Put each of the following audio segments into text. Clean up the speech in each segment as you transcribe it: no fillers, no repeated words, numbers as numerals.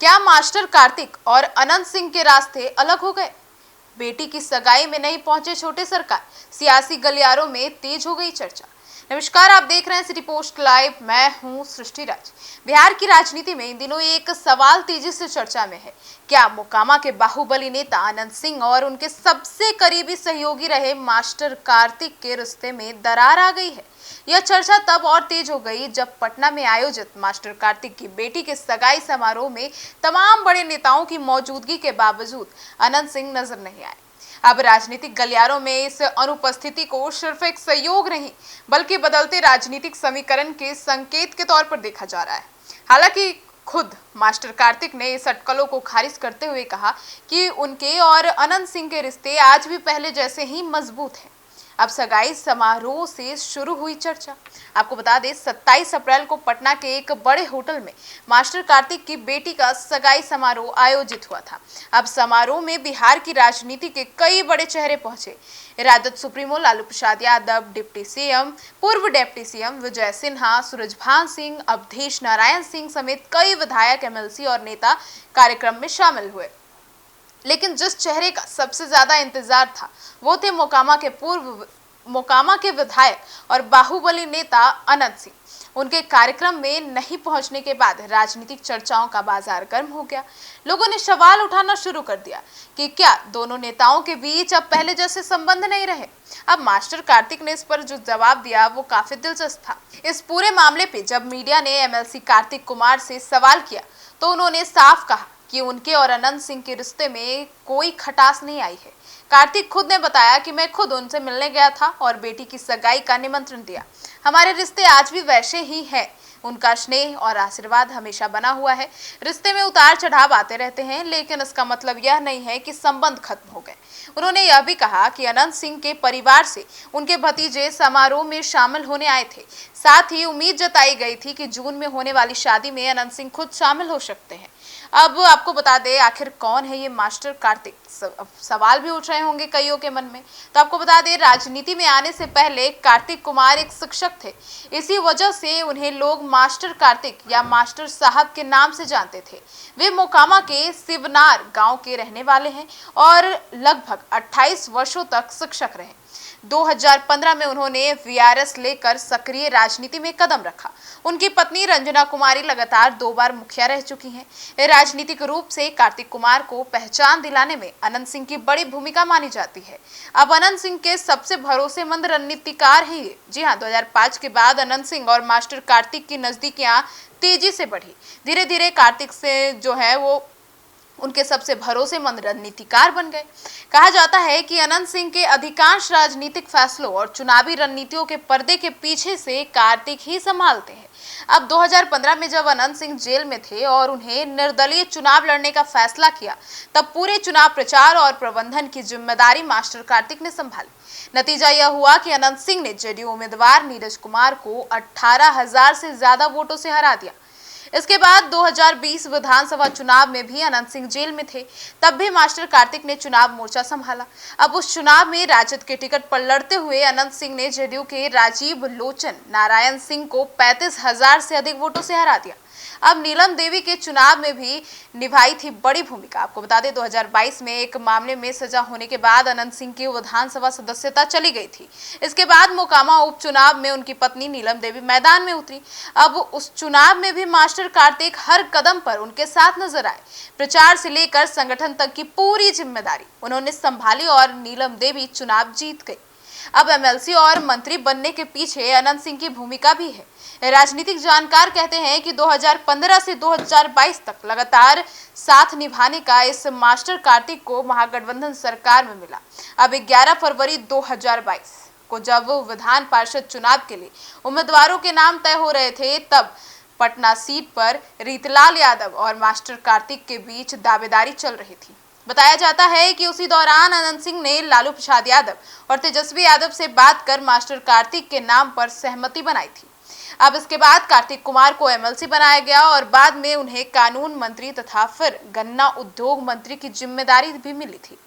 क्या मास्टर कार्तिक और अनंत सिंह के रास्ते अलग हो गए? बेटी की सगाई में नहीं पहुंचे छोटे सरकार, सियासी गलियारों में तेज हो गई चर्चा। नमस्कार, आप देख रहे हैं सिटी पोस्ट लाइव। मैं हूं सृष्टि राज। बिहार की राजनीति में इन दिनों एक सवाल तेजी से चर्चा में है। क्या मोकामा के बाहुबली नेता अनंत सिंह और उनके सबसे करीबी सहयोगी रहे मास्टर कार्तिक के रिश्ते में दरार आ गई है? यह चर्चा तब और तेज हो गई जब पटना में आयोजित मास्टर कार्तिक की बेटी के सगाई समारोह में तमाम बड़े नेताओं की मौजूदगी के बावजूद अनंत सिंह नजर नहीं आए। अब राजनीतिक गलियारों में इस अनुपस्थिति को सिर्फ एक सहयोग नहीं, बल्कि बदलते राजनीतिक समीकरण के संकेत के तौर पर देखा जा रहा है। हालांकि खुद मास्टर कार्तिक ने इस अटकलों को खारिज करते हुए कहा कि उनके और अनंत सिंह के रिश्ते आज भी पहले जैसे ही मजबूत हैं। अब सगाई समारोह से शुरू हुई चर्चा। आपको बता दें, 27 अप्रैल को पटना के एक बड़े होटल में मास्टर कार्तिक की बेटी का सगाई समारोह आयोजित हुआ था। अब समारोह में बिहार की राजनीति के कई बड़े चेहरे पहुंचे। Rajad supremo Lalu Prasad Yadav, deputy CM, पूर्व डिप्टी सीएम विजय सिन्हा, सूरजभान सिंह, अवधेश नारायण सिंह समेत कई विधायक, एमएलसी और नेता कार्यक्रम में शामिल हुए। लेकिन जिस चेहरे का सबसे ज्यादा इंतजार था वो थे मोकामा के विधायक और बाहुबली नेता अनंत सिंह। उनके कार्यक्रम में नहीं पहुंचने के बाद राजनीतिक चर्चाओं का बाजार गर्म हो गया। लोगों ने सवाल उठाना शुरू कर दिया कि क्या दोनों नेताओं के बीच अब पहले जैसे संबंध नहीं रहे। अब मास्टर कार्तिक ने इस पर जो जवाब दिया वो काफी दिलचस्प था। इस पूरे मामले पे जब मीडिया ने एमएलसी कार्तिक कुमार से सवाल किया तो उन्होंने साफ कहा कि उनके और अनंत सिंह के रिश्ते में कोई खटास नहीं आई है। कार्तिक खुद ने बताया कि मैं खुद उनसे मिलने गया था और बेटी की सगाई का निमंत्रण दिया। हमारे रिश्ते आज भी वैसे ही हैं। उनका स्नेह और आशीर्वाद हमेशा बना हुआ है। रिश्ते में उतार चढ़ाव आते रहते हैं, लेकिन इसका मतलब यह नहीं है कि संबंध खत्म हो गए। उन्होंने यह भी कहा कि अनंत सिंह के परिवार से उनके भतीजे समारोह में शामिल होने आए थे। साथ ही उम्मीद जताई गई थी कि जून में होने वाली शादी में अनंत सिंह खुद शामिल हो सकते हैं। अब आपको बता दें, आखिर कौन है ये मास्टर कार्तिक? सवाल भी उठ रहे होंगे कईयों के मन में। तो आपको बता दें, राजनीति में आने से पहले कार्तिक कुमार एक शिक्षक थे। इसी वजह से उन्हें लोग मास्टर कार्तिक या मास्टर साहब के नाम से जानते थे। वे मोकामा के शिवनार गांव के रहने वाले हैं और लगभग 28 वर्षों तक शिक्षक रहे। 2015 में उन्होंने वीआरएस लेकर सक्रिय राजनीति में कदम रखा। उनकी पत्नी रंजना कुमारी लगातार 2 बार मुखिया रह चुकी हैं। राजनीतिक रूप से कार्तिक कुमार को पहचान दिलाने में अनंत सिंह की बड़ी भूमिका मानी जाती है। अब अनंत सिंह के सबसे भरोसेमंद रणनीतिकार हैं ये। जी हाँ, 2005 के बाद अनंत सिंह और मास्टर कार्तिक की नजदीकियां तेजी से बढ़ी। धीरे धीरे कार्तिक से जो है वो उनके सबसे भरोसेमंद रणनीतिकार बन गए। कहा जाता है कि अनंत सिंह के अधिकांश राजनीतिक फैसलों और चुनावी रणनीतियों के पर्दे के पीछे से कार्तिक ही संभालते हैं। अब 2015 में जब अनंत सिंह जेल में थे और उन्हें निर्दलीय चुनाव लड़ने का फैसला किया, तब पूरे चुनाव प्रचार और प्रबंधन की जिम्मेदारी मास्टर कार्तिक ने संभाली। नतीजा यह हुआ कि अनंत सिंह ने जेडीयू उम्मीदवार नीरज कुमार को 18,000 से ज्यादा वोटों से हरा दिया। इसके बाद 2020 विधानसभा चुनाव में भी अनंत सिंह जेल में थे। तब भी मास्टर कार्तिक ने चुनाव मोर्चा संभाला। अब उस चुनाव में राजद के टिकट पर लड़ते हुए अनंत सिंह ने जेडीयू के राजीव लोचन नारायण सिंह को 35,000 से अधिक वोटों से हरा दिया। अब नीलम देवी के चुनाव में भी निभाई थी बड़ी भूमिका। आपको बता दें, 2022 में एक मामले में सजा होने के बाद अनंत सिंह की विधानसभा सदस्यता चली गई थी। इसके बाद मोकामा उपचुनाव में उनकी पत्नी नीलम देवी मैदान में उतरी। अब उस चुनाव में भी मास्टर कार्तिक हर कदम पर उनके साथ नजर आए। प्रचार से लेकर संगठन तक की पूरी जिम्मेदारी उन्होंने संभाली और नीलम देवी चुनाव जीत गई। अब एमएलसी और मंत्री बनने के पीछे अनंत सिंह की भूमिका भी है। राजनीतिक जानकार कहते हैं कि 2015 से 2022 तक लगातार साथ निभाने का इस मास्टर कार्तिक को महागठबंधन सरकार में मिला। अब 11 फरवरी 2022 को जब विधान पार्षद चुनाव के लिए उम्मीदवारों के नाम तय हो रहे थे, तब पटना सीट पर रीतलाल यादव और मास्टर कार्तिक के बीच दावेदारी चल रही थी। बताया जाता है कि उसी दौरान अनंत सिंह ने लालू प्रसाद यादव और तेजस्वी यादव से बात कर मास्टर कार्तिक के नाम पर सहमति बनाई थी। अब इसके बाद कार्तिक कुमार को एमएलसी बनाया गया और बाद में उन्हें कानून मंत्री तथा फिर गन्ना उद्योग मंत्री की जिम्मेदारी भी मिली थी।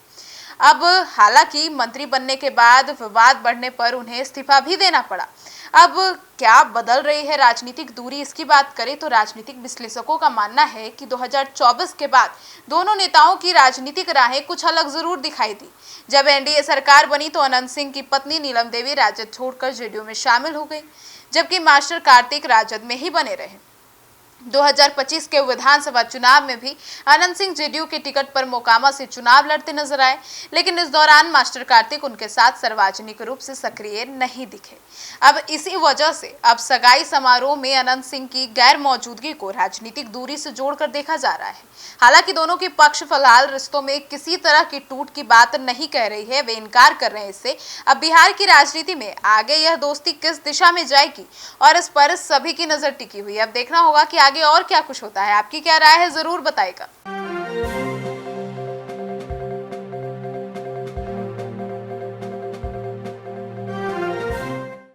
अब हालांकि मंत्री बनने के बाद विवाद बढ़ने पर उन्हें इस्तीफा भी देना पड़ा। अब क्या बदल रही है राजनीतिक दूरी, इसकी बात करें तो राजनीतिक विश्लेषकों का मानना है कि 2024 के बाद दोनों नेताओं की राजनीतिक राहें कुछ अलग जरूर दिखाई दी। जब एनडीए सरकार बनी तो अनंत सिंह की पत्नी नीलम देवी राजद छोड़कर जेडीयू में शामिल हो गई, जबकि मास्टर कार्तिक राजद में ही बने रहे। 2025 के विधानसभा चुनाव में भी अनंत सिंह जेडीयू के टिकट पर मोकामा से चुनाव लड़ते नजर आए, लेकिन इस दौरान मास्टर कार्तिक उनके साथ सार्वजनिक रूप से सक्रिय नहीं दिखे। अब इसी वजह से अब सगाई समारोह में अनंत सिंह की गैर मौजूदगी को राजनीतिक दूरी से जोड़कर देखा जा रहा है। हालांकि दोनों के पक्ष फिलहाल रिश्तों में किसी तरह की टूट की बात नहीं कह रही है, वे इनकार कर रहे हैं इससे। अब बिहार की राजनीति में आगे यह दोस्ती किस दिशा में जाएगी और इस पर सभी की नजर टिकी हुई है। अब देखना होगा कि आगे और क्या कुछ होता है। आपकी क्या राय है, जरूर बताइएगा।